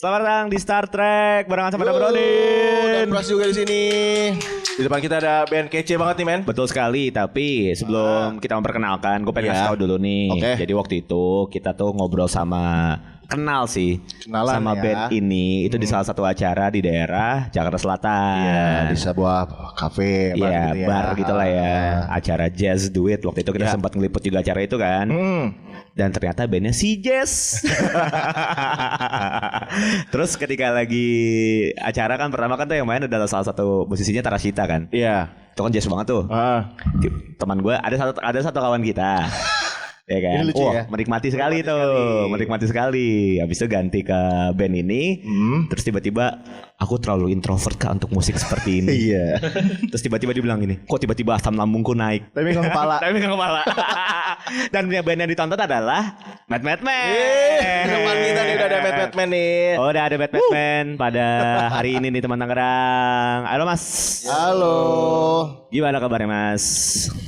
Selamat datang di Star Trek barengan sama Brodin. Dan Pras juga di sini. Di depan kita ada band kece banget nih, men. Betul sekali, tapi sebelum kita memperkenalkan, gue pengen Iya. kasih tahu dulu nih. Oke. Jadi waktu itu kita tuh ngobrol sama kenal sih Kenalan sama ya. band ini itu di salah satu acara di daerah Jakarta Selatan. Iya, di sebuah kafe, bar Iya, gitu ya. bar gitulah ya. Acara Jazz Duet waktu itu kita Iya. sempat ngeliput juga acara itu kan. Dan ternyata bandnya si Jazz. Terus ketika lagi acara kan pertama kan tuh yang main adalah salah satu musisinya Tarashita kan. Iya. Itu kan jazz banget tuh. Teman gue ada satu kawan kita. Ya kan. Ini lucu ya? Menikmati sekali tuh. Menikmati sekali. Habis itu ganti ke band ini. Terus tiba-tiba aku terlalu introvert Kak untuk musik seperti ini. Iya. Terus tiba-tiba dia bilang gini, kok tiba-tiba asam lambungku naik. Tapi megang kepala. Tapi megang kepala. Dan band yang ditonton adalah Mad Man. Di depan kita nih udah ada Batman nih. Oh, udah ada Batman pada hari ini nih teman Tangerang. Halo Mas. Halo. Gimana kabarnya Mas?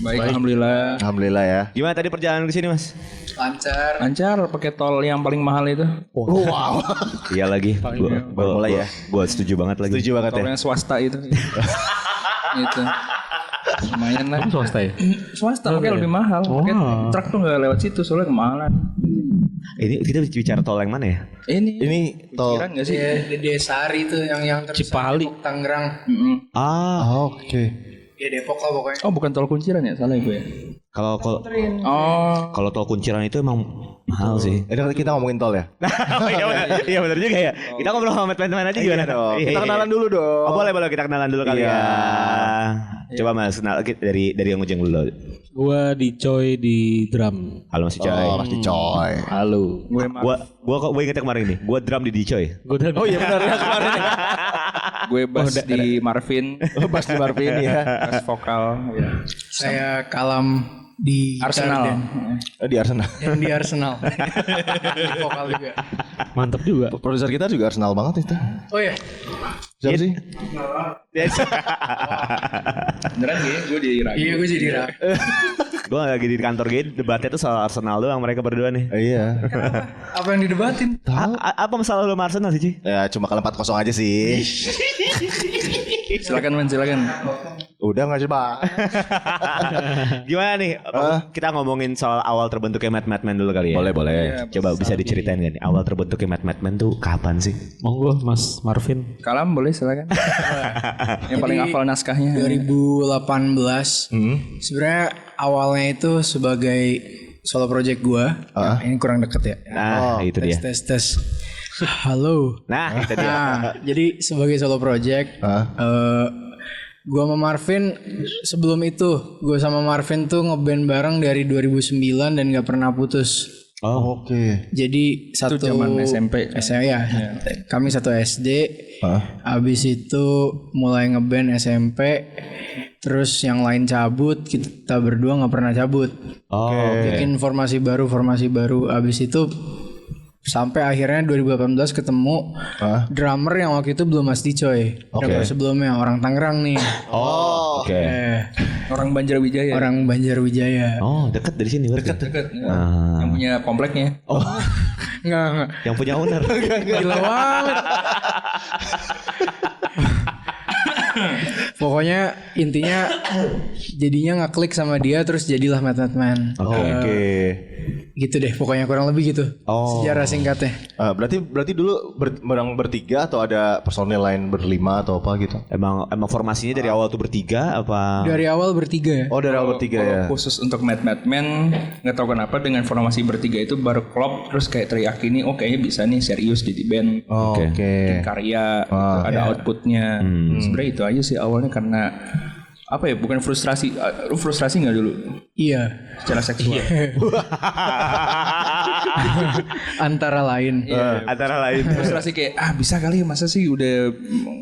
Baik, alhamdulillah. Alhamdulillah ya. Gimana tadi perjalanan ke sini Mas? Lancar pakai tol yang paling mahal itu. Wow. Iya lagi. Mulai ya. Gua setuju banget lagi. Setuju banget Tol ya. yang swasta itu. Itu. Lumayan lah. Swasta ya? Swasta makanya lebih mahal. Pakai truk tuh nggak lewat situ soalnya kemahalan. Ini kita bicara tol yang mana ya? Ini tol. Pikiran nggak sih? Di Desari tuh yang terus Cipali. Depok, Tangerang. Oke. Ya Depok lah pokoknya. Oh bukan tol kunciran ya, salah gue ya. Kalau Oh. kalau tol Kunciran itu emang mahal sih. Kita ngomongin tol ya. Iya benar juga ya. Kita ngobrol sama teman-teman aja gimana dong. Iya, Kita iya. kenalan dulu dong. Oh boleh kita kenalan dulu kali Iya. ya. Coba Mas kenal dari yang ujung dulu. Gua di Coy di drum. Halo Mas Coy. Oh, pasti coy. Halo. Gua ingetnya kemarin nih. Gua drum di Coy. Gua udah. Oh iya benar ya kemarin. Gue bass di Marvin. Pas di Marvin ya. Bass vokal. Ya. Saya kalam di gitar Arsenal. Di Arsenal. dan di Arsenal. Di vokal juga. Mantap juga. Produser kita juga Arsenal banget itu. Oh iya. Siapa sih? Beneran ya, gue di ragu. Iya gue jadi rap. Gua lagi di kantor gini debatnya tuh soal Arsenal doang mereka berdua nih. Iya. Apa yang didebatin? Apa masalah lu sama Arsenal sih Ci? Ya cuma kalah 4-0 aja sih. Silakan men, silakan. Udah nggak coba. Gimana nih? Kita ngomongin soal awal terbentuknya Madman dulu kali ya. Boleh. Coba bisa diceritain gak nih awal terbentuknya Madman tuh kapan sih? Monggo Mas Marvin. Kalam boleh silakan. Yang paling hafal naskahnya. 2018. Sebenarnya awalnya itu sebagai solo project gua. Ini kurang deket ya. Nah, itu dia. Tes. Halo. Nah, itu dia. Nah, jadi sebagai solo project, gua sama Marvin sebelum itu, gua sama Marvin tuh ngeband bareng dari 2009 dan gak pernah putus. Oh, oke. Jadi satu zaman SMP. ya. Kami satu SD. Abis itu mulai ngeband SMP. Terus yang lain cabut, kita berdua nggak pernah cabut. Bikin formasi baru. Abis itu sampai akhirnya 2018 ketemu drummer yang waktu itu belum Mas Dicoy. Drummer sebelumnya orang Tangerang nih. Oke. Orang Banjarwijaya. Orang Banjarwijaya. Oh, dekat dari sini berarti. Dekat. Yang punya kompleknya. Enggak. Yang punya owner. Gila banget. Pokoknya intinya jadinya nggak klik sama dia terus jadilah Madman. Oke. Gitu deh pokoknya kurang lebih gitu. Sejarah singkatnya. Berarti dulu bareng bertiga atau ada personil lain berlima atau apa gitu? Emang formasinya dari awal tuh bertiga apa? Dari awal bertiga. Oh dari awal bertiga ya. Khusus untuk Madman nggak tahu kenapa dengan formasi bertiga itu baru klop terus kayak teriyakini oh kayaknya bisa nih serius jadi band. Oke. Bikin karya gitu, ada outputnya. Sebenarnya itu aja sih awalnya karena apa ya bukan frustrasi. Lu frustrasi nggak dulu Iya. secara seksual? Antara lain. Antara lain. Frustrasi kayak bisa kali ya masa sih udah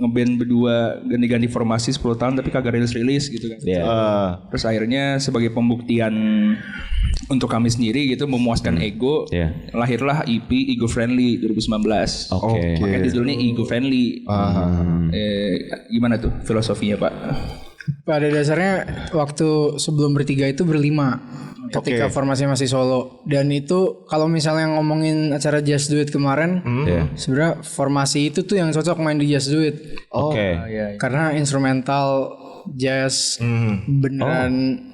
ngeband berdua ganti-ganti formasi 10 tahun tapi kagak rilis gitu kan. Terus akhirnya sebagai pembuktian untuk kami sendiri gitu memuaskan ego, lahirlah EP Ego Friendly 2019. Oke. Makanya judulnya Ego Friendly. Gimana tuh filosofinya Pak? Pada dasarnya waktu sebelum bertiga itu berlima. ketika formasi masih solo. Dan itu kalau misalnya ngomongin acara Jazz Duet kemarin, sebenarnya formasi itu tuh yang cocok main di Jazz Duet. Oke. Karena instrumental jazz beneran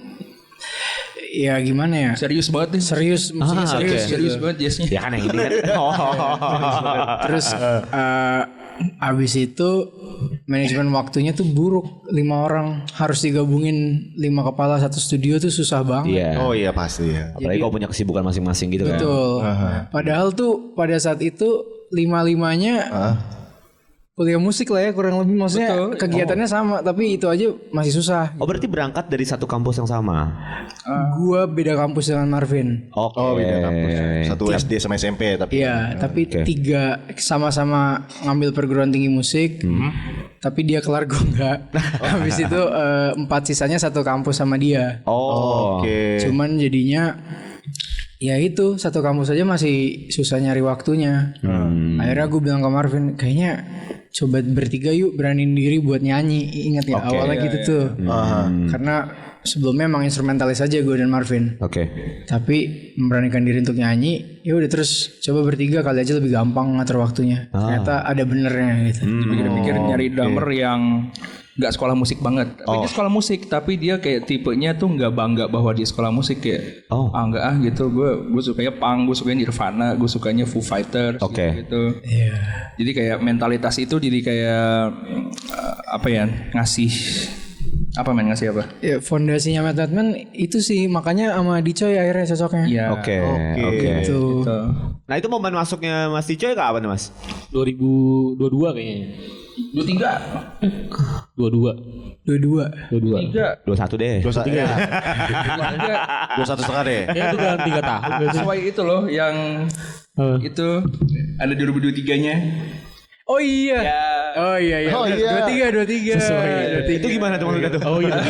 ya gimana ya? Serius banget nih. Serius, musiknya serius, Serius banget jazznya. Ya kan yang ini kan. Terus abis itu manajemen waktunya tuh buruk. 5 orang harus digabungin 5 kepala satu studio tuh susah banget. Iya. Oh iya pasti ya. Apalagi kau punya kesibukan masing-masing gitu kan. Betul. Padahal tuh pada saat itu 5-5-nya kuliah musik lah ya kurang lebih, maksudnya kegiatannya sama tapi itu aja masih susah. Oh berarti berangkat dari satu kampus yang sama. Gua beda kampus dengan Marvin. Oke. Oh beda kampus. Satu SD sama SMP tapi. Iya, tapi 3 sama-sama ngambil perguruan tinggi musik. Tapi dia kelar gue enggak. Habis itu 4 sisanya satu kampus sama dia. Oh. Oke. Cuman jadinya ya itu satu kampus aja masih susah nyari waktunya. Akhirnya gue bilang ke Marvin, kayaknya coba bertiga yuk beraniin diri buat nyanyi. Ingat ya awalnya gitu tuh. Karena sebelumnya emang instrumentalis aja gue dan Marvin. Oke. Tapi memberanikan diri untuk nyanyi, ya udah terus coba bertiga kali aja lebih gampang ngatur waktunya. Ternyata ada benernya gitu. Pikir-pikir nyari drummer yang nggak sekolah musik banget. Tapi dia sekolah musik, tapi dia kayak tipenya tuh nggak bangga bahwa dia sekolah musik kayak enggak gitu. Gue sukanya punk, gue sukanya Nirvana, gue sukanya Foo Fighters gitu. Iya. Jadi kayak mentalitas itu jadi kayak apa ya, ngasih apa. Ya fondasinya Madman itu sih, makanya sama Dicoy akhirnya cocoknya. Iya. Oke. Gitu. Nah itu momen masuknya Mas Dicoy kapan nih Mas? 2022 kayaknya. 22. 3 21 deh. 21 setengah deh. Ya itu kan 3 tahun. sesuai itu loh yang itu ada 2023-nya. Oh iya. Oh iya. Oh iya. 23. Itu gimana tuh maksudnya tuh? Oh iya.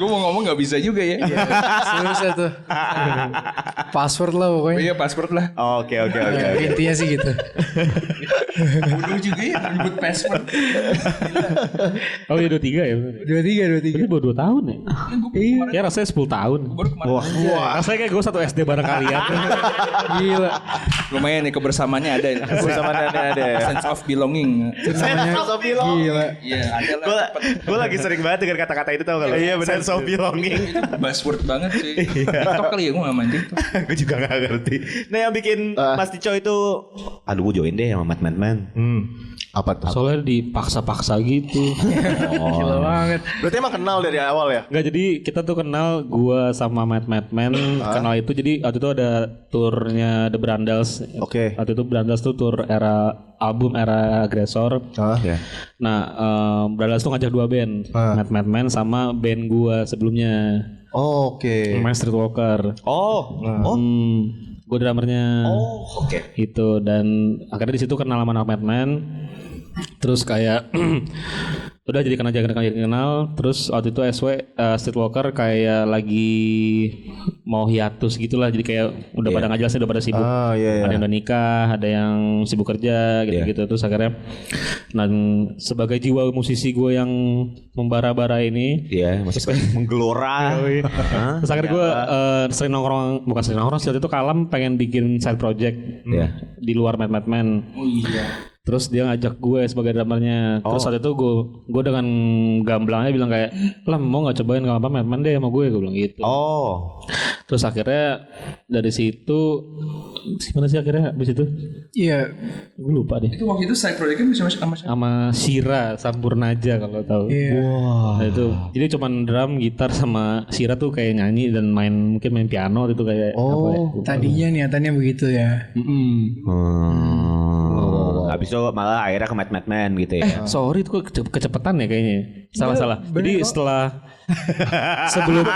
Gue mau ngomong nggak bisa juga ya. Susah tuh. Password lah pokoknya. Iya password lah. Oke. Intinya sih gitu. Bodoh juga ya ribut password. Oh iya 23 ya. 23. Ini baru 2 tahun ya. Iya. Kayak rasanya 10 tahun. Baru kemarin. Wah. Rasanya kayak gue satu SD bareng kalian. Gila. Lumayan nih kebersamaannya ada. Bersama ada. Sense of belonging. Gila. Iya ada lah. Gue lagi sering banget dengar kata-kata itu tau gak? Iya benar. Sense of belonging. Buzzword banget sih. TikTok kali ya gue gak main TikTok. Gue juga gak ngerti. Nah yang bikin Mas Dicoy itu, aduh gue join deh sama Madman. Apa tuh? Soalnya dipaksa-paksa gitu. Gila banget. Berarti emang kenal dari awal ya? Enggak, jadi kita tuh kenal, gua sama Madman kenal itu, jadi waktu itu ada turnya The Brandals. Oke. Waktu itu Brandals tuh tur album era Aggressor. Nah, Brandals tuh ngajak 2 band, Madman sama band gua sebelumnya. Oke. Main Streetwalker. Gue drummernya. Oke. Itu, dan akhirnya di situ kenal sama Madman. Terus kayak udah jadi kenal. Terus waktu itu Streetwalker kayak lagi mau hiatus gitulah. Jadi kayak udah pada nggak jelas, udah pada sibuk. Ada yang udah nikah, ada yang sibuk kerja gitu. Terus akhirnya, sebagai jiwa musisi gue yang membara-bara ini, masih menggelora. Terus akhirnya gue sering nongkrong sih, waktu itu Kalam pengen bikin side project di luar Madman. Oh iya. Terus dia ngajak gue sebagai drummernya. Terus saat itu gue dengan gamblangnya bilang kayak, "Lam, mau gak cobain apa Madman deh sama gue?" Gue bilang gitu. Terus akhirnya dari situ gimana sih akhirnya abis itu? Iya. Gue lupa deh. Itu waktu itu side project kan sama siapa? Sama Shira Sampurnaja kalau tahu. Iya. Nah itu. Jadi cuman drum, gitar sama Shira tuh kayak nyanyi dan mungkin main piano itu kayak apa ya? Tadinya niatannya begitu ya. Habis itu malah akhirnya ke Madman gitu ya. Sorry itu kok kecepatan ya kayaknya. Salah. Jadi setelah sebelum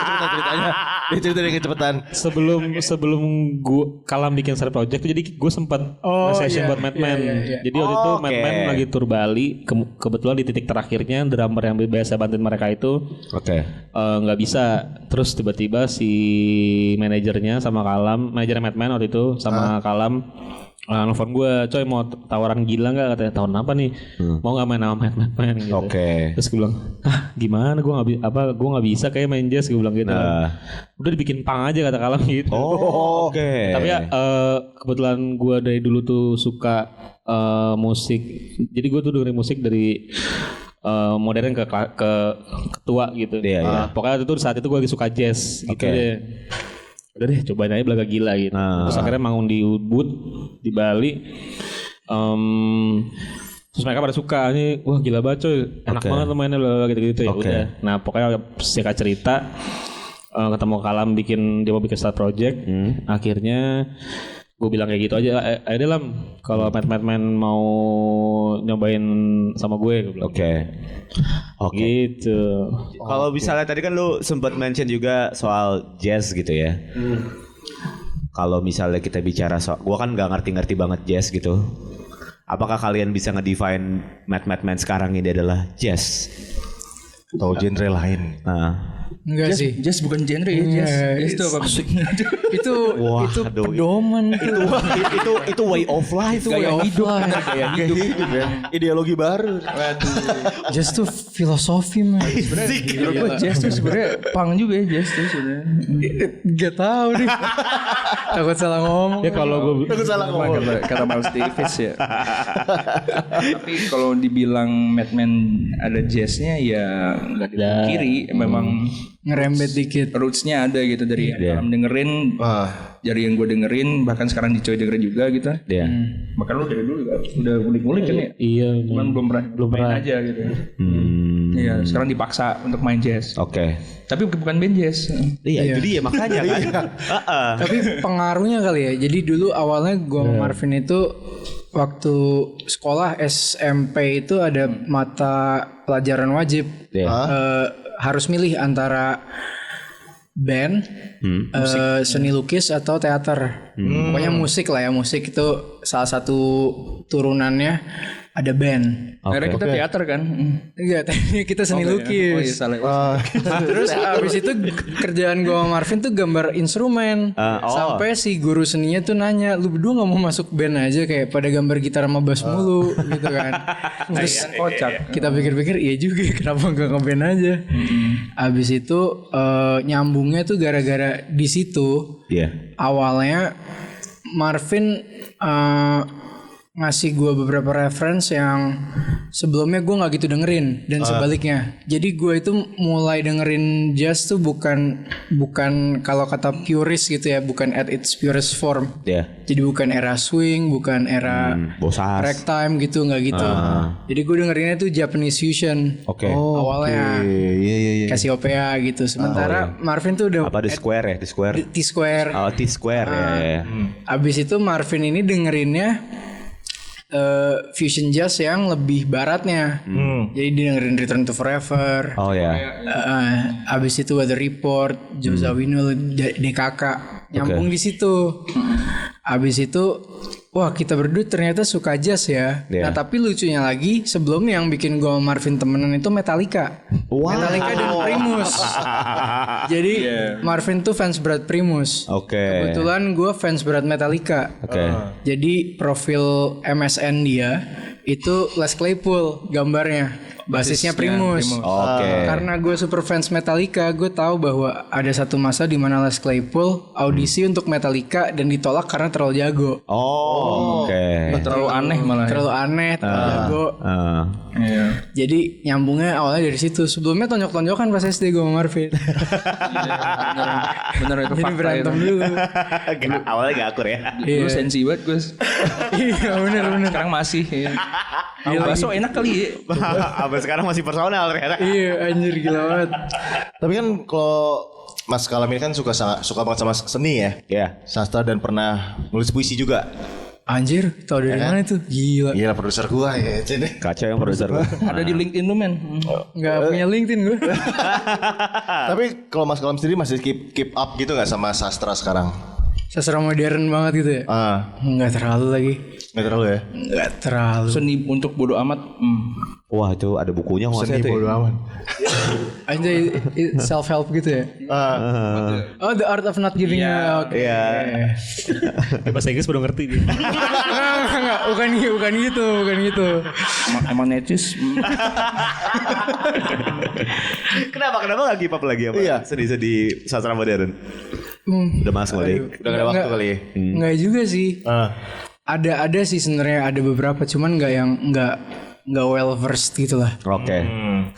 gue Kalam bikin side project, jadi gue sempat session buat Madman. Jadi waktu itu Madman lagi tur Bali, kebetulan di titik terakhirnya drummer yang biasa bantuin mereka itu nggak bisa. Terus tiba-tiba si manajernya sama Kalam, manajer Madman waktu itu sama Kalam nelfon gue, coy mau tawaran gila nggak, katanya tahun apa nih, mau nggak main sama Madman gitu. Terus gue bilang, gimana, gue nggak bisa kayak main jazz, gue bilang gitu. Udah dibikin punk aja kata Kalam gitu. Tapi ya kebetulan gue dari dulu tuh suka musik, jadi gue tuh dengerin musik dari modern ke tua gitu. Pokoknya itu saat itu gue lagi suka jazz gitu deh. Udah deh cobain aja Belaga Gila gitu. Terus akhirnya manggung di Ubud di Bali. Terus mereka pada suka nih, wah gila banget coy, enak banget mainnya gitu-gitu ya udah. Nah pokoknya singkat cerita ketemu Kalam dia mau bikin start project. Akhirnya gue bilang kayak gitu aja, ayo Lam, kalau Madman mau nyobain sama gue bilang. Gitu. Kalau misalnya tadi kan lu sempat mention juga soal jazz gitu ya. Kalau misalnya kita bicara soal, gue kan nggak ngerti banget jazz gitu. Apakah kalian bisa ngedefine Madman sekarang ini adalah jazz atau genre lain? Enggak sih. Jazz bukan genre ya, jazz itu apa? itu pedoman itu way of life, gaya hidup. Ideologi baru. Jazz tuh filosofi man. Menurut gue jazz tuh sebenarnya punk juga ya, jazz tuh sebenarnya. Gak tahu nih. Takut salah ngomong. Ya kalau gue kata Miles Davis ya. Tapi kalau dibilang Madman ada jazznya ya nggak dipungkiri, memang ngerembet dikit. Rootsnya ada gitu dari yang dengerin, dari yang gue dengerin, bahkan sekarang dicoy dengerin juga gitu. Bahkan lu dari dulu kan udah ngulik-ngulik kan ya. Iya. Cuman belum pernah aja gitu. Iya, sekarang dipaksa untuk main jazz. Tapi bukan band jazz. Iya, jadi ya makanya kan. Tapi pengaruhnya kali ya. Jadi dulu awalnya gue sama Marvin itu waktu sekolah SMP itu ada mata pelajaran wajib. Harus milih antara band, seni lukis atau teater. Pokoknya musik lah ya, musik itu salah satu turunannya ada band. Akhirnya kita teater kan? Enggak, kita seni lukis. Terus abis itu kerjaan gue sama Marvin tuh gambar instrumen. Sampai si guru seninya tuh nanya, lu berdua gak mau masuk band aja, kayak pada gambar gitar sama bass mulu gitu kan. Terus kocak. Kita pikir-pikir iya juga, kenapa gak ngeband aja. Abis itu nyambungnya tuh gara-gara di situ. Awalnya Marvin ngasih gue beberapa reference yang sebelumnya gue nggak gitu dengerin dan sebaliknya. Jadi gue itu mulai dengerin jazz tuh bukan kalau kata purist gitu ya, bukan at its purest form. Jadi bukan era swing, bukan era ragtime gitu, nggak gitu. Jadi gue dengerinnya tuh Japanese fusion. Awalnya Cassiopeia gitu. Sementara Marvin tuh udah apa The Square ya? T-Square. T-Square ya. Abis itu Marvin ini dengerinnya fusion jazz yang lebih baratnya. Jadi dia dengerin Return to Forever. Abis itu Weather Report, Joe Zawinul, DKK, nyambung di situ. Abis itu wah kita berdua ternyata suka jazz ya. Nah tapi lucunya lagi, sebelumnya yang bikin gue sama Marvin temenan itu Metallica. Metallica dan Primus. Jadi Marvin tuh fans berat Primus. Kebetulan gue fans berat Metallica. Jadi profil MSN dia itu Les Claypool gambarnya. Basisnya Primus. Karena gue super fans Metallica, gue tahu bahwa ada satu masa di mana Les Claypool audisi untuk Metallica dan ditolak karena terlalu jago. Terlalu aneh malah. Terlalu aneh, terlalu jago. Jadi nyambungnya awalnya dari situ. Sebelumnya tonjok-tonjokan pas SD gue sama Marvin. Bener itu jadi fakta berantem itu. dulu. Awalnya gak akur ya. Dulu sensi banget Gus. Iya bener. Sekarang masih. Bakso enak kali ya. Sampai sekarang masih personal ternyata. Iya anjir gila banget. Tapi kan kalau Mas Kalam ini kan suka banget sama seni ya. Sastra dan pernah nulis puisi juga. Anjir, tau dari mana itu? Gila. Gila produser gua ya. Kacau yang produser gua. Ada di LinkedIn lu men. Gak punya LinkedIn gue. Tapi kalau Mas Kalam sendiri masih keep up gitu gak sama sastra sekarang? sastra modern banget gitu ya. Enggak terlalu lagi. Enggak terlalu ya? Enggak terlalu. Seni untuk bodo amat. Wah itu ada bukunya nggak usah Seni bodo amat. Anjay, self help gitu ya. Oh, The Art of Not Giving a Oke. Iya. Bahasa Inggris baru ngerti dia. Enggak, bukan gitu. Emang necis. Kenapa nggak keep up lagi apa? Iya. Sedih sastra modern. Udah masuk kali. Udah gak ada waktu kali ya? Enggak juga sih. Ada sih sebenarnya, ada beberapa, cuman enggak yang enggak well versed gitu lah. Oke.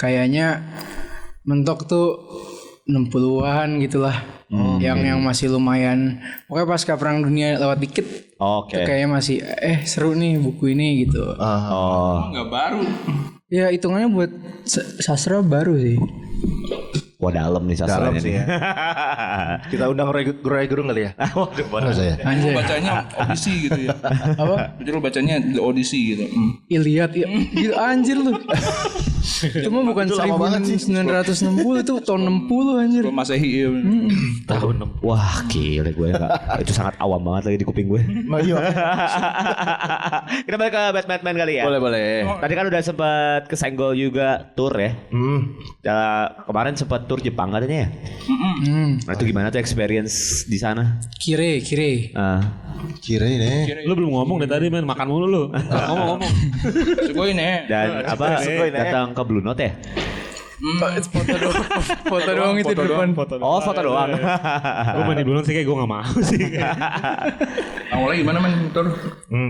Kayaknya mentok tuh 60-an gitu lah. Yang masih lumayan. Pokoknya pasca perang dunia lewat dikit. Oke. Kayaknya masih seru nih buku ini gitu. Enggak baru. Ya hitungannya buat sastra baru sih. Wah dalam nih sastranya sih nih. ya. Kita undang Roy Gerung kali ya? Waduh mana saya? Anjay. Bacanya Odyssey gitu ya. Apa? Jadi lu bacanya The Odyssey gitu. Iliad ya. Gila anjir lu. Itu mah bukan 1960, itu tahun 60 anjir. Belum Masehi ya. Tahun 6. Wah gila gue enggak. Itu sangat awam banget lagi di kuping gue. Kita balik ke Batman kali ya. Boleh. Tadi kan udah sempat kesenggol juga tour ya. Kemarin sempat tour Jepang katanya ya. Nah itu gimana tuh experience di sana? Kire. Kira ini. Lu belum ngomong dari tadi men, makan mulu lu. Ngomong. Sugoi nih. Dan apa datang ke Blue Note ya? Foto doang itu di depan. Oh foto doang. Gue main di duluan sih kayak gue gak mau sih. Awalnya gimana men Tur?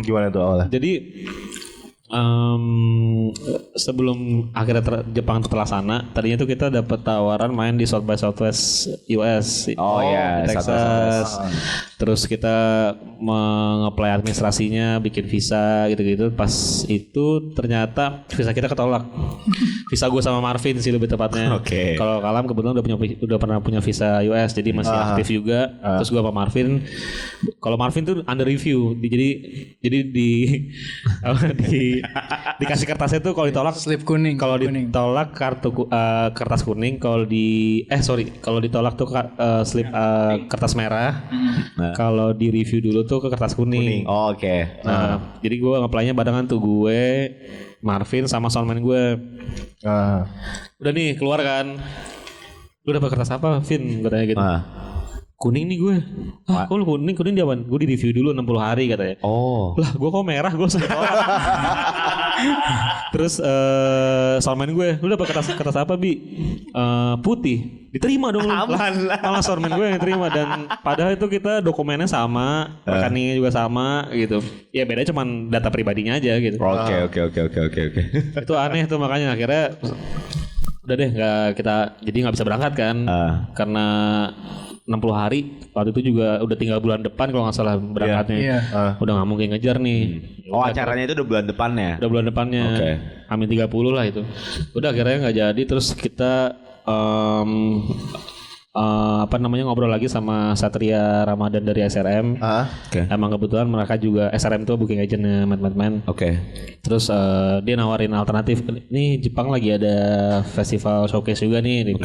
Gimana tuh awalnya? Jadi sebelum akhirnya Jepang terlaksana, tadinya tuh kita dapat tawaran main di South by Southwest US. Oh ya, di Texas. Terus kita mengapply administrasinya, bikin visa gitu-gitu. Pas itu ternyata visa kita ketolak. Visa gue sama Marvin sih lebih tepatnya. Oke. Kalau Kalam kebetulan udah pernah punya visa US, jadi masih aktif juga. Terus gue sama Marvin, kalau Marvin tuh under review, jadi dikasih kertasnya tuh kalau ditolak Slip kuning. Kalau ditolak kertas kuning, kalau ditolak tuh slip kertas merah. Kalau di review dulu tuh ke kertas kuning. Oh, oke. Nah, jadi gue nge-apply-nya barengan tuh gue, Marvin sama soundman gue. Udah nih keluar kan. Lu dapat kertas apa, Vin? Katanya gitu. Kuning nih gue. Kok lu kuning dia apaan? Gue di review dulu 60 hari katanya. Oh. Lah gue kok merah gue Terus soundman gue, lu dapat kertas apa Bi? Putih. Diterima dong lu. Aman lah. Malah soundman gue yang terima. Dan padahal itu kita dokumennya sama, rekeningnya juga sama gitu. Ya bedanya cuma data pribadinya aja gitu. Oke. Itu aneh tuh, makanya akhirnya udah deh nggak bisa berangkat kan. Karena 60 hari waktu itu juga udah tinggal bulan depan kalau nggak salah berangkatnya. Udah nggak mungkin ngejar nih. Oh acaranya itu udah bulan depannya? Udah bulan depannya. Amin 30 lah itu. Udah akhirnya nggak jadi. Terus kita ngobrol lagi sama Satria Ramadan dari SRM. Emang kebetulan mereka juga SRM tuh booking agentnya Madman. Terus dia nawarin alternatif. Nih Jepang lagi ada festival showcase juga nih.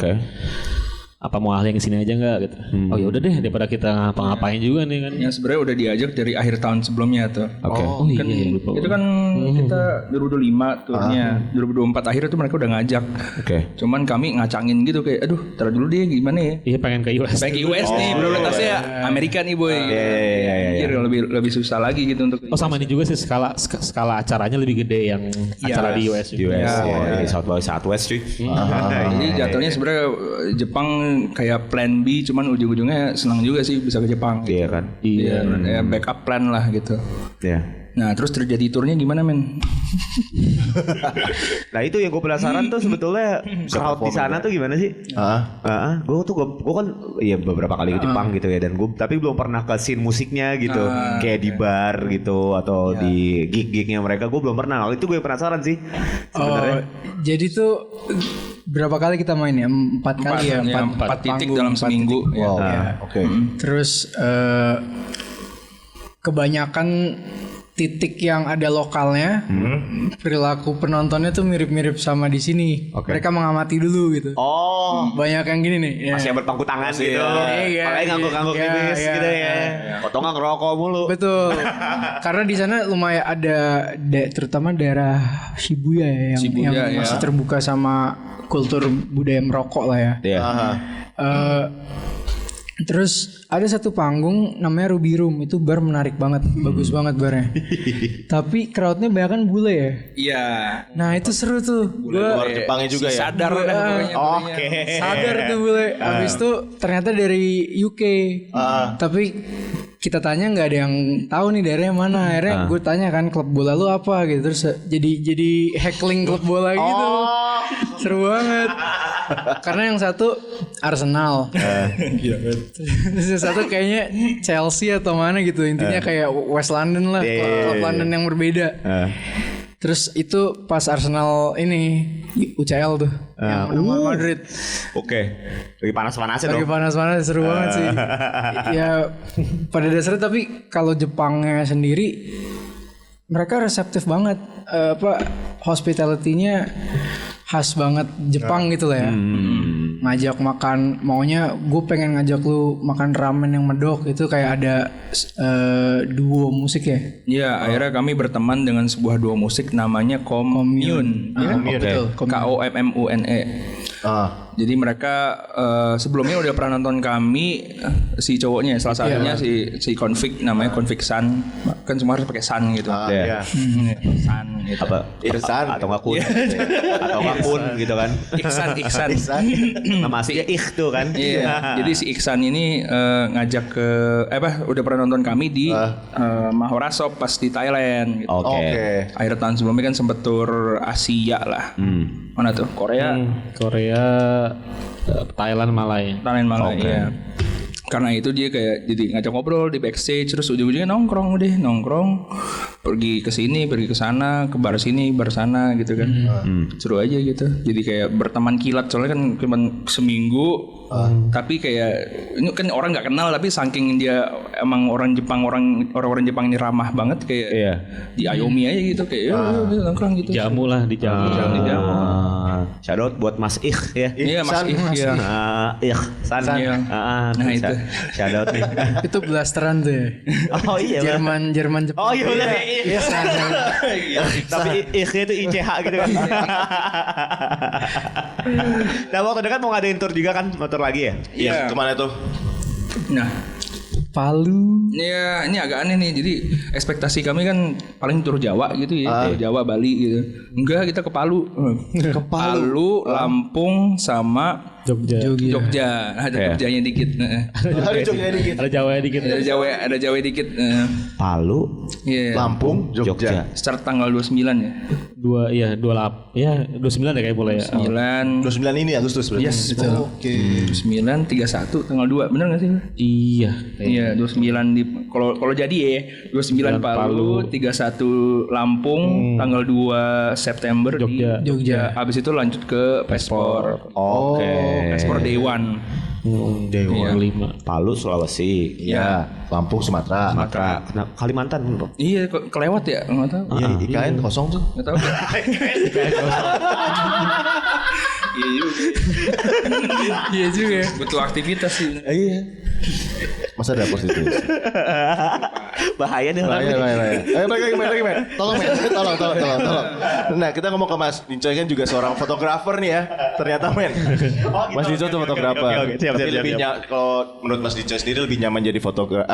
Apa mau ahli yang kesini aja nggak gitu? Oh ya udah deh, daripada kita ngapa-ngapain juga nih kan. Yang sebenarnya udah diajak dari akhir tahun sebelumnya tuh. Kan itu kan kita 2025 turnya, 2024 akhir itu mereka udah ngajak. Cuman kami ngacangin gitu kayak, aduh, tar dulu deh gimana ya? Iya pengen ke US. Pengen ke US nih, prioritasnya Amerika nih boy. Iya. Lebih susah lagi gitu untuk. Oh sama ini juga sih skala acaranya lebih gede yang acara di US. South by Southwest cuy. Jadi jatuhnya sebenarnya Jepang kayak plan B, cuman ujung-ujungnya senang juga sih bisa ke Jepang. Iya kan. Iya. Backup plan lah gitu. Iya. Nah terus terjadi turnya gimana men? Nah itu yang gue penasaran tuh sebetulnya crowd di sana tuh gimana sih? Gue kan ya beberapa kali ke Jepang gitu ya, dan gue tapi belum pernah ke scene musiknya gitu, kayak di bar gitu atau di gig-gignya mereka gue belum pernah. Itu gue penasaran sih sebenarnya. Jadi tuh berapa kali kita main ya? 4 kali ya? 4 titik dalam seminggu. Terus kebanyakan titik yang ada lokalnya, perilaku penontonnya tuh mirip-mirip sama di sini. Mereka mengamati dulu gitu. Oh, Banyak yang gini nih. Ya. masih berpangku tangan gitu. Iya, Paling ngangguk-ngangguk iya, tipis iya, gitu ya. iya. Atau nggak ngerokok mulu. Betul. Karena di sana lumayan ada terutama daerah Shibuya ya yang, Shibuya, yang masih terbuka sama kultur budaya merokok lah ya. Iya. Terus ada satu panggung namanya Ruby Room, itu bar menarik banget, bagus banget barnya. Tapi crowdnya banyak kan bule ya. Iya. Nah itu seru tuh. Luar Jepangnya juga ya. Sadar kan pokoknya. Oke. Sadar tuh bule. Habis itu ternyata dari UK. Tapi kita tanya nggak ada yang tahu nih daerahnya mana. Akhirnya gue tanya kan klub bola lu apa gitu. Terus jadi heckling klub bola gitu. Seru banget. Karena yang satu Arsenal. Terus yang satu kayaknya Chelsea atau mana gitu. Intinya kayak West London lah. Klub London yang berbeda. Terus itu pas Arsenal ini UCL tuh yang Real Madrid. Oke. Lagi panas-panasnya Lagi dong. panas-panas seru banget sih. Ya pada dasarnya tapi kalau Jepangnya sendiri mereka reseptif banget. Hospitality-nya khas banget Jepang gitu lah ya. Ngajak makan, maunya gue pengen ngajak lu makan ramen yang medok, itu kayak ada duo musik ya. Iya, akhirnya kami berteman dengan sebuah duo musik namanya Commune. Betul. KOMMUNE. Jadi mereka sebelumnya udah pernah nonton kami, si cowoknya salah satunya si Konfik, namanya Konfik San, kan semua harus pakai San gitu. Iya. San gitu. Apa? Irsan. Atau nggak kun? Atau nggak kun gitu kan? Iksan. Nama aslinya tuh kan? Iya. Jadi si Iksan ini ngajak ke udah pernah nonton kami di Mahora Shop pas di Thailand gitu. Oke. Akhir tahun sebelumnya kan sempet tur Asia lah. Mana tuh? Korea. Korea, Thailand, Malaya. Thailand Malaya. Iya. Karena itu dia kayak jadi ngajak ngobrol di backstage, terus ujung-ujungnya nongkrong pergi ke sini, pergi ke sana, ke bar sini, bar sana gitu kan. Seru aja gitu. Jadi kayak berteman kilat, soalnya kan cuma seminggu. Tapi kayak ini kan orang nggak kenal, tapi saking dia emang orang orang Jepang ini ramah banget kayak di Ayomi aja gitu kayak nongkrong gitu. Jamu lah di jamu. Shout out buat Mas Ik ya. Iya Mas Ik ya. San. Nah itu. Shout out nih. Itu blasteran tuh ya. Oh iya. Jerman Jepang. Oh iya benar. Tapi Ik-nya itu ICH gitu kan. Nah waktu dekat mau ngadain tour juga kan, motor lagi ya? Iya. Kemana tuh? Nah, Palu. ya ini agak aneh nih. Jadi ekspektasi kami kan paling tur Jawa gitu ya, Jawa, Bali gitu. Enggak, kita ke Palu. Ke Palu, Lampung sama Jogja. Ada Jogjanya dikit. Ada Jogja dikit. Ada Jawanya dikit. Ada Jawa dikit. Palu, Iya. Lampung, Jogja. Start tanggal 29 ya. 28 ya 29 ya kayak boleh ya. 9 29 ini Agustus berarti. Yes, betul. Oke. 29 31 tanggal 2. Benar enggak sih? Iya. Iya, 29 di kalau jadi ya 29 Palu, 31 Lampung, tanggal 2 September Jogja. di Jogja. Habis itu lanjut ke Pespor. Oke. Pespor Day One. Dewa. 5. Palu Sulawesi. Iya. Lampung, Sumatera. Kalimantan. Iya, kelewat ya? Enggak tahu. Iya, IKN kosong tuh. Enggak tahu. Iya juga. Butuh aktivitas sih. Iya. Masa ada positif? Bahaya nih orang. Bahaya. Ayo balik lagi. Tolong. Nah, kita ngomong ke Mas Dincoy kan juga seorang fotografer nih ya. Ternyata men. Mas Dincoy tuh fotografer. Oke. Siap. Tapi lebih kalau menurut Mas Dincoy sendiri lebih nyaman jadi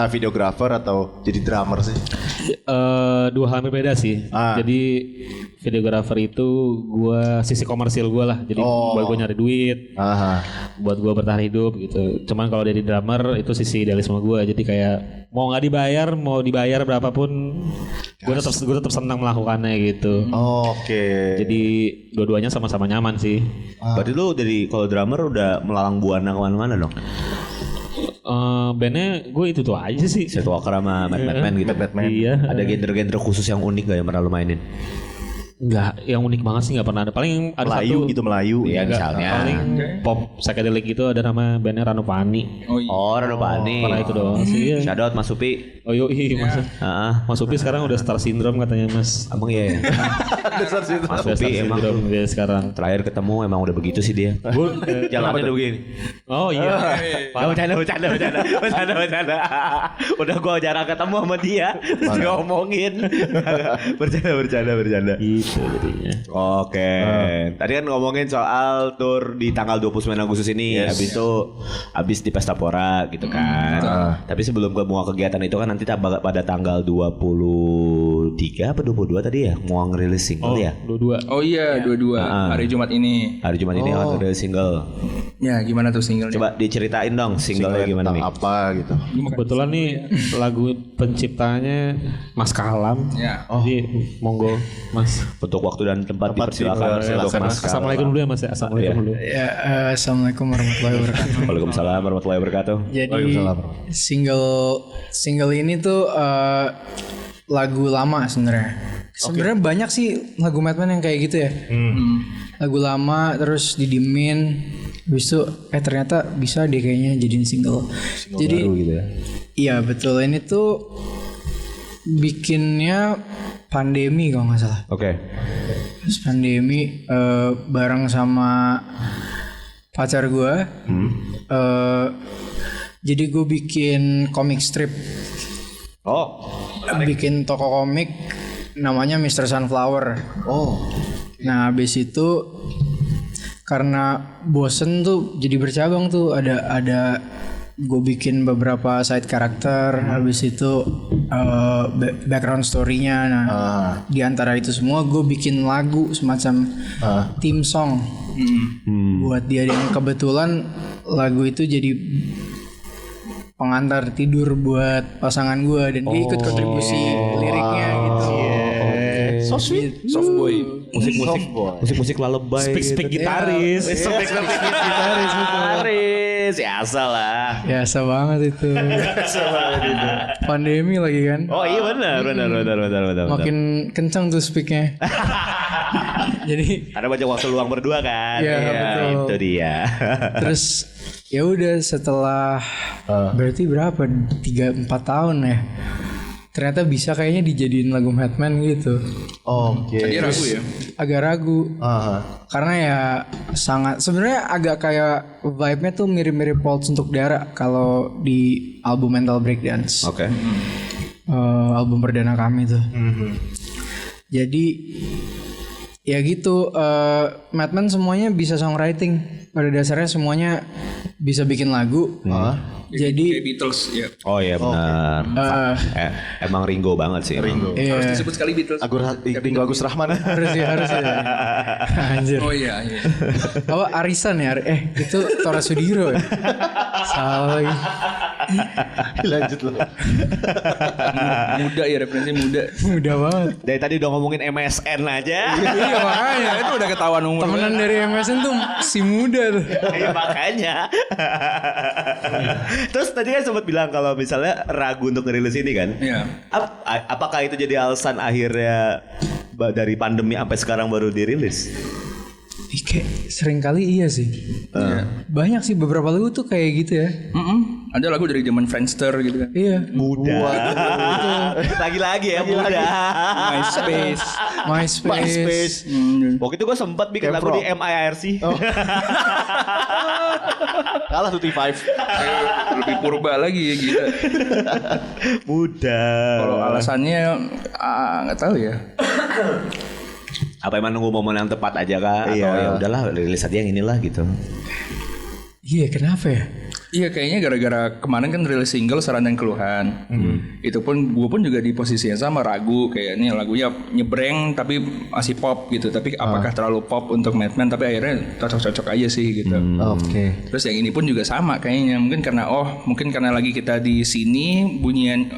videografer atau jadi drummer sih? Dua hal berbeda sih. Jadi videografer itu sisi komersil gue lah. Jadi buat gue nyari duit, buat gue bertahan hidup gitu. Cuman kalau dari drummer itu sisi idealisme gue. Jadi kayak mau nggak dibayar, mau dibayar berapapun, gue tetap senang melakukannya gitu. Oke. Jadi dua-duanya sama-sama nyaman sih. Berarti lu dari kalau drummer udah melalang buana kemana-mana dong? Bandnya gue itu tuh aja sih. Set Walker sama Batman gitu. Batman. Iya. Ada genre-genre khusus yang unik gak yang pernah lu mainin? Enggak, yang unik banget sih nggak pernah ada. Paling ada Melayu satu gitu Melayu. Iya Enggak, misalnya. paling pop psychedelic itu ada nama bandnya Ranupani. Oh iya. Oh Ranupani. Pernah itu doang sih. Iya. Shout out Mas Supi. Oh yoi, Mas. Heeh. Mas Upi sekarang udah star syndrome katanya Mas. Abang ya. Dasar situ. Mas Udah star Supi emang syndrome dia sekarang. terakhir ketemu emang udah begitu sih dia. Jangan ada begini. Oh iya. Bercanda. Udah gua jarang ketemu sama dia. Terus ngomongin. Bercanda. Gitu jadinya. Oke. Tadi kan ngomongin soal tour di tanggal 29 Agustus ini. Habis di Pesta Pora gitu kan. Tapi sebelum ke semua kegiatan itu kan nanti pada tanggal 23 apa 22 tadi ya mau ngerilis single ya. 22. Oh iya, 22 hari Jumat ini. Hari Jumat ini akan ngerilis single. Ya, gimana tuh singlenya? Coba diceritain dong singlenya gimana nih? Apa gitu. Kebetulan nih lagu penciptanya Mas Kalam. Ya. Jadi monggo Mas. Untuk waktu dan tempat dipersilakan untuk Mas. Assalamualaikum dulu ya Mas ya. Assalamualaikum dulu. Ya, assalamualaikum warahmatullahi wabarakatuh. Waalaikumsalam warahmatullahi wabarakatuh. Jadi single ini tuh lagu lama sebenarnya. Sebenarnya banyak sih lagu Madman yang kayak gitu ya. Lagu lama terus didiemin, habis itu ternyata bisa deh kayaknya jadiin single. Jadi Baru gitu ya. iya betul, ini tuh bikinnya pandemi kalau nggak salah. Oke. Terus pandemi bareng sama pacar gue. Jadi gue bikin comic strip. Oh. Bikin toko komik namanya Mr. Sunflower. Nah habis itu karena bosen tuh jadi bercabang tuh ada gue bikin beberapa side karakter. Habis itu background story-nya. Nah di antara itu semua gue bikin lagu semacam theme song buat dia, yang kebetulan lagu itu jadi pengantar tidur buat pasangan gue dan dia ikut kontribusi liriknya gitu. So sweet. Soft boy. Musik lalebay. Speak gitaris. Gitaris. Ya asal lah. Biasa banget itu. Pandemi lagi kan. Oh iya benar. Makin kencang tuh speaknya. Jadi Ada banyak waktu luang berdua kan. Iya, betul. Itu dia. terus ya udah setelah berarti berapa 3-4 tahun ya, ternyata bisa kayaknya dijadiin lagu Madman gitu. Oke. Tadi ragu ya. Agak ragu karena ya sangat sebenarnya agak kayak vibe-nya tuh mirip-mirip Waltz untuk Dara kalau di album Mental Breakdance. Oke. Album perdana kami tuh. Jadi ya gitu, Madman semuanya bisa songwriting. Pada dasarnya semuanya bisa bikin lagu. Jadi Kayak Beatles ya. Oh iya benar. Emang Ringo banget sih. Ringo. Harus iya, disebut sekali Beatles. Ringo Agus Rahman. harus ya. Anjir. Oh iya. Apa Arisan ya? Itu Tora Sudiro ya? Salah lagi. Lanjut loh. Muda ya, referensi muda. Mudah banget. Dari tadi udah ngomongin MSN aja. Iya makanya itu udah ketahuan umur. Temenan dari MSN tuh si muda tuh. Iya makanya. Terus tadi kan sempat bilang kalau misalnya ragu untuk ngerilis ini kan. Iya. Apakah itu jadi alasan akhirnya dari pandemi sampai sekarang baru dirilis? Kayak sering kali iya sih. Banyak sih beberapa lagu tuh kayak gitu ya. Ada lagu dari zaman Friendster gitu kan. Iya. Muda. Lagi-lagi ya muda. MySpace. Waktu itu gue sempat bikin lagu di MIRC. Kalah tuh T5. Lebih purba lagi ya gitu. Muda. Kalau alasannya nggak tahu ya. Apa emang nunggu momen yang tepat aja kah? Iya. Atau ya udahlah rilis aja yang inilah gitu. Iya, kenapa ya? Iya kayaknya gara-gara kemarin kan rilis single Saran dan Keluhan. Itu pun gue pun juga di posisi yang sama, ragu kayak ini lagunya nyebreng tapi masih pop gitu. Tapi apakah terlalu pop untuk Madman? Tapi akhirnya cocok-cocok aja sih gitu. Oke. Terus yang ini pun juga sama kayaknya. Mungkin karena lagi kita di sini bunyian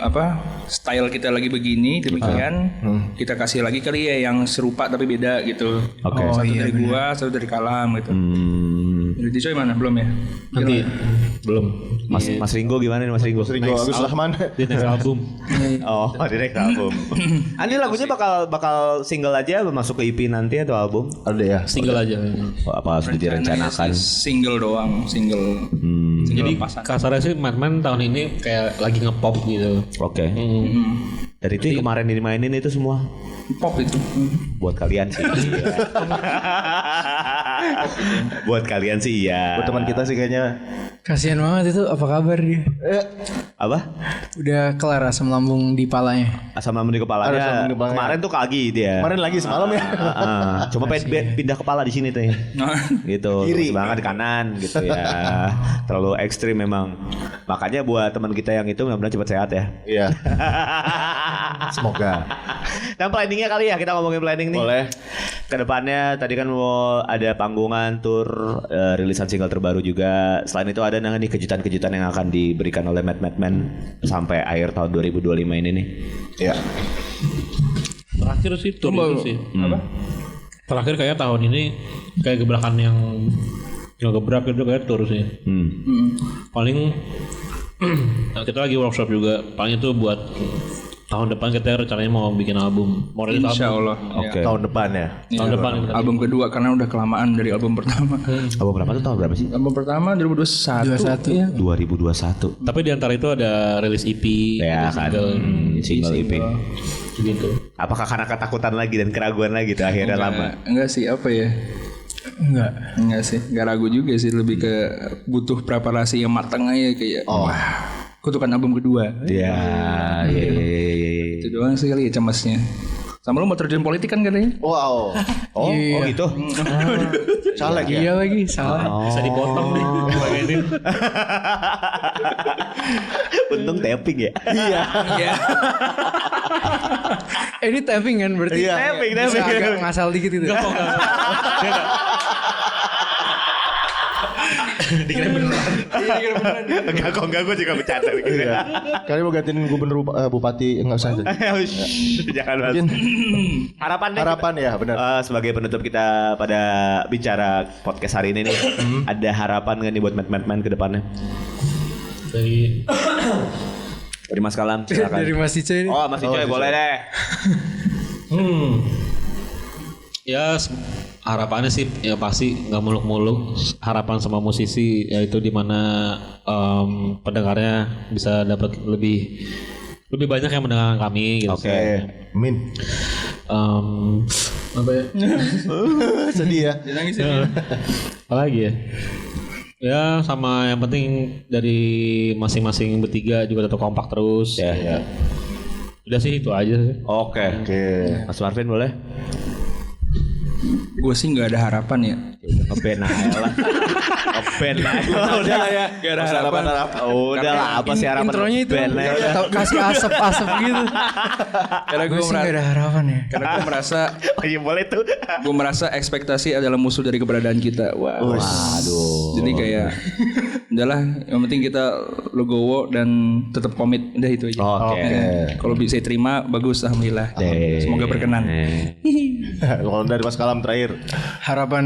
style kita lagi begini demikian. Kita kasih lagi kali ya yang serupa tapi beda gitu. Oke. Satu dari gua, satu dari Kalam gitu. Berarti coy mana? Belum ya? Nanti belum. Mas Ringo gimana nih Mas Ringo? Ringo Agus Rahman. Di next album. Oh, di next album. Ini lagunya bakal single aja masuk ke EP nanti atau album? Ada ya. Single aja. Apa sudah direncanakan? Single doang, single. Jadi kasarnya sih Madman tahun ini kayak lagi ngepop gitu. Oke. Dan itu yang kemarin dimainin itu semua Pop itu. buat kalian sih. Buat kalian sih iya. Buat teman kita sih kayaknya. Kasihan banget itu, apa kabar dia? Apa? Udah kelar asam lambung di palanya. Asam lambung di Asam kepalanya. lambung di kepalanya. Kemarin tuh kaki dia. Kemarin lagi semalam ya. Cuma pindah kepala di sini tuh ya. Gitu. Kiri. Terus banget di kanan gitu ya. Terlalu ekstrim memang. Makanya buat teman kita yang itu mudah-mudahan cepat sehat ya. Iya. Semoga. Dan planningnya kali ya, kita ngomongin planning nih. Boleh. Kedepannya tadi kan mau ada panggungan tour rilisan single terbaru juga. Selain itu ada nih kejutan-kejutan yang akan diberikan oleh Madman sampai akhir tahun 2025 ini nih. Iya. Terakhir sih tour itu sih. Apa? Terakhir kayak tahun ini kayak gebrakan yang gebrak itu kayak tour sih. Paling kita lagi workshop juga. Paling itu buat tahun depan kita rencananya mau bikin album. Mau rilis Insya album. Allah. Oke. Tahun depan ya. Tahun depan kita. Album kedua karena udah kelamaan dari album pertama. Album berapa tuh, tahun berapa sih? Album pertama 2021. 21. Iya. 2021. Tapi di antara itu ada rilis EP, Ya ada kan. single, Single EP. gitu. Apakah karena ketakutan lagi dan keraguan lagi tuh akhirnya lama? Enggak sih, apa ya? Enggak sih, enggak ragu juga sih, lebih ke butuh preparasi yang matang aja kayak. Wah, kutukan album kedua. Ya, Itu doang sih kali ya cemasnya. Sama lu mau terjun politik kan katanya? Wow. Oh gitu. Caleg ya. Iya lagi, salah. Bisa dipotong nih. Dibagiin. Untung tapping ya. Iya. Ini tapping kan berarti? Iya. Tapping. Bisa agak ngasal dikit itu. Dikira beneran. Enggak kok, enggak, gue juga bercanda gitu. Iya. Kali mau gantiin gubernur bupati enggak usah. Jangan bahas. Mungkin Harapan deh. harapan ya, benar. Sebagai penutup kita pada bicara podcast hari ini nih, ada harapan nggak nih buat Madman ke depannya? Dari Mas Kalam, silakan. Dari Mas Ica ini. Oh, Mas Icoy boleh deh. Ya harapannya sih ya pasti nggak muluk-muluk. Harapan sama musisi yaitu dimana pendengarnya bisa dapat lebih banyak yang mendengarkan kami gitu. Oke. Min. Apa ya? Sedih ya. Apalagi ya? Ya sama yang penting dari masing-masing bertiga juga tetap kompak terus. Ya. Udah sih itu aja sih. Oke. Mas Marvin boleh? Gue sih nggak ada harapan ya. Ngeband aja lah. Ngeband aja lah. Udah lah ya. Gak ada harapan. Udah lah, apa sih harapan? Intronya itu ngeband aja. kasih asap-asap gitu. Karena Gue sih gak ada harapan ya. Karena gue merasa Oh iya boleh tuh. gue merasa ekspektasi adalah musuh dari keberadaan kita. Wah. Waduh. Jadi kayak udahlah, yang penting kita legowo dan tetap komit. Udah itu aja. Oke. Kalau bisa terima bagus, alhamdulillah. Semoga berkenan. Kalau dari Mas Kalam terakhir. Harapan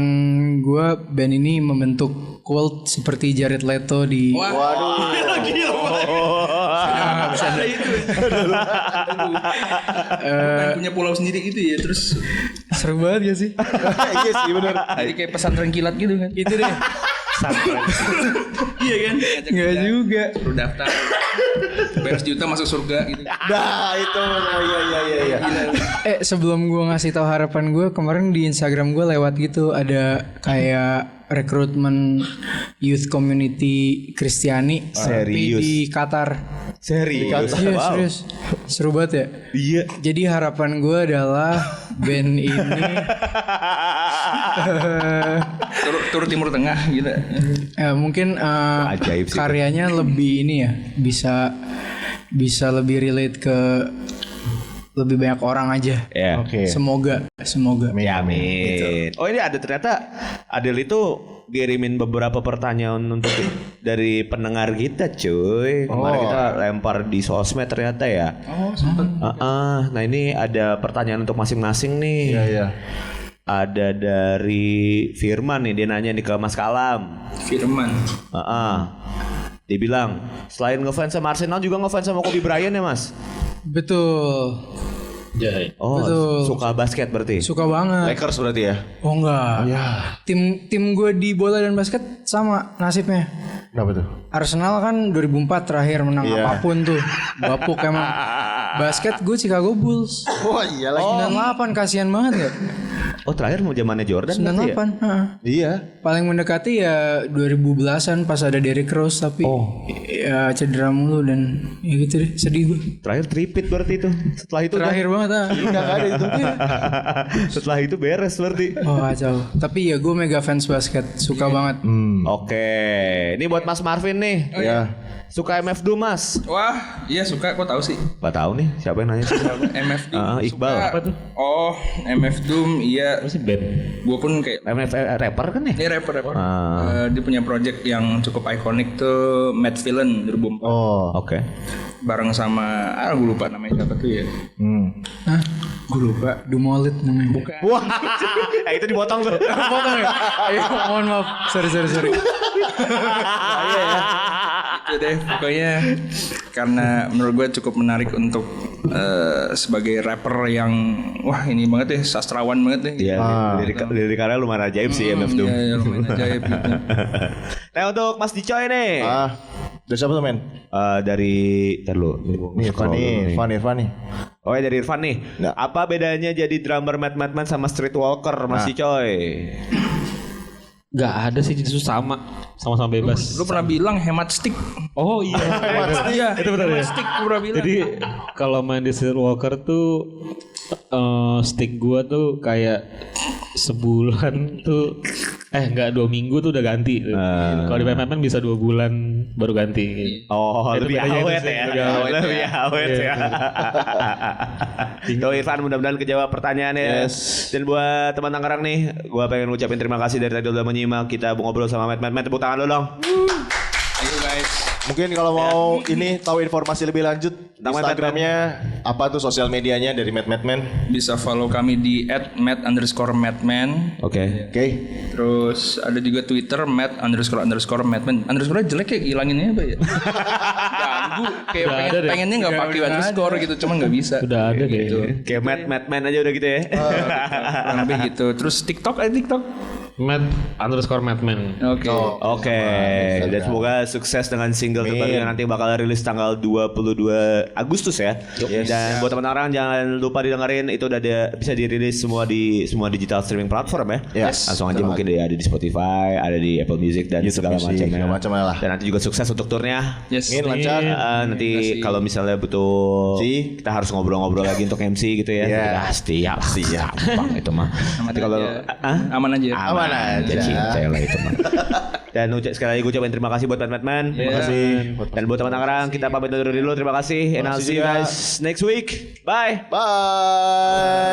gue band ini membentuk cult seperti Jared Leto di Waduh. Punya pulau sendiri gitu ya, terus seru banget gak sih? Iya sih benar. jadi kayak pesantren kilat gitu kan. Itu deh. Iya kan? Enggak juga. Suruh daftar. Bayar sejuta masuk surga gitu. Dah itu. Iya. Sebelum gue ngasih tahu harapan gue, kemarin di Instagram gue lewat gitu ada kayak rekrutmen youth community Kristiani Serius? di Qatar. Serius. Iya serius, seru banget ya. Iya. Jadi harapan gue adalah band ini Turut Timur Tengah gitu. mungkin Ajaib sih. karyanya lebih ini ya, bisa lebih relate ke lebih banyak orang aja. Ya. Oke. Semoga. Ya, amin. Oh ini ada ternyata Adel itu kirimin beberapa pertanyaan untuk dari pendengar kita, cuy. Kemarin kita lempar di sosmed ternyata ya. Oh, sempet. Nah ini ada pertanyaan untuk masing-masing nih. Iya. Ada dari Firman nih, dia nanya nih ke Mas Kalam. Firman. Dia bilang selain ngefans sama Arsenal juga ngefans sama Kobe Bryant ya Mas? Betul. Oh, Betul. suka basket berarti? Suka banget. Lakers berarti ya? Oh enggak. Tim gue di bola dan basket sama nasibnya. Kenapa tuh? Arsenal kan 2004 terakhir menang apapun tuh. Bapuk emang. Basket gue Chicago Bulls. Wah iya lagi. 98 kasihan banget ya. Oh terakhir mau zamannya Jordan berarti ya? 98. heeh. Iya. Paling mendekati ya 2010-an pas ada Derrick Rose tapi ya cedera mulu dan ya gitu deh, sedih gue. Terakhir tripit berarti itu. Setelah itu Terakhir banget Udah gak ada itu. setelah itu beres berarti. Oh kacau. Tapi ya gue mega fans basket, suka banget. Oke, ini buat Mas Marvin nih. Ya. Suka MF Doom Mas? Wah, iya suka. Kok tahu sih? Gak tahu nih siapa yang nanya. MF Doom. Iqbal. Suka. Apa tuh? Oh, MF Doom iya. Apa sih band? Gue pun kayak MF rapper kan ya? dia rapper. Dia punya project yang cukup ikonik tuh Mad Villain 2004. Oh. Oke. Bareng sama gue lupa namanya siapa tuh ya. Hah? Gue lupa. Dumolit namanya. Bukan. Wah, itu dipotong tuh. Potong ya? Ayo, mohon maaf. Sorry. Itu deh pokoknya karena menurut gue cukup menarik untuk sebagai rapper yang wah ini banget deh, sastrawan banget deh. Iya, lirikannya lumayan ajaib sih MF Doom. Iya, lumayan ajaib gitu. Nah untuk Mas Dicoy nih. Dari siapa tuh men? Dari ntar lu. Nih Irfan nih. Oh ya dari Irfan nih. Nah. Apa bedanya jadi drummer Madman sama Streetwalker Mas Dicoy? Gak ada sih, justru sama-sama bebas. Lu pernah bilang hemat stick. Oh iya, Iya, itu benar ya. stick gue pernah bilang. Jadi kalau main di Streetwalker tuh stick gua tuh kayak sebulan tuh enggak 2 minggu tuh udah ganti. Kalau di Batman bisa 2 bulan baru ganti. Oh, Itu lebih bedanya itu awet sih, ya. lebih awet Lebih awet ya. Tuh Irfan mudah-mudahan kejawab pertanyaannya. Dan buat teman Tangerang nih, gua pengen ngucapin terima kasih dari tadi udah menyimak kita ngobrol sama Matt. Tepuk tangan dulu dong. Ayo guys. Mungkin kalau mau ini tahu informasi lebih lanjut Instagramnya apa tuh sosial medianya dari Madman? Bisa follow kami di @mad_madman. Oke. Terus ada juga Twitter @_madman. Underscore jelek ya, hilanginnya apa ya? Ganggu. Kayak pengennya nggak pakai underscore gitu, cuman nggak bisa. Udah ada gitu. Kayak Madman aja udah gitu ya. Kurang lebih gitu. Terus TikTok. Mad_Madman. Oke. Dan semoga sukses dengan single terbaru yang nanti bakal rilis tanggal 22 Agustus ya. Dan buat teman-teman jangan lupa didengerin, itu udah bisa dirilis semua di semua digital streaming platform ya. Langsung aja mungkin ada di Spotify, ada di Apple Music dan segala macamnya lah. Dan nanti juga sukses untuk turnya. Lancar. Nanti kalau misalnya butuh kita harus ngobrol-ngobrol lagi untuk MC gitu ya. Udah siap. Bang itu mah. Nanti kalau Aman aja. aman aja cinta lah itu mah. Dan sekali lagi gue ucapin terima kasih buat Batman. Terima kasih. Dan buat teman Tangerang kita pamit undur diri dulu. Terima kasih. And I'll see you guys next week. Bye. Bye.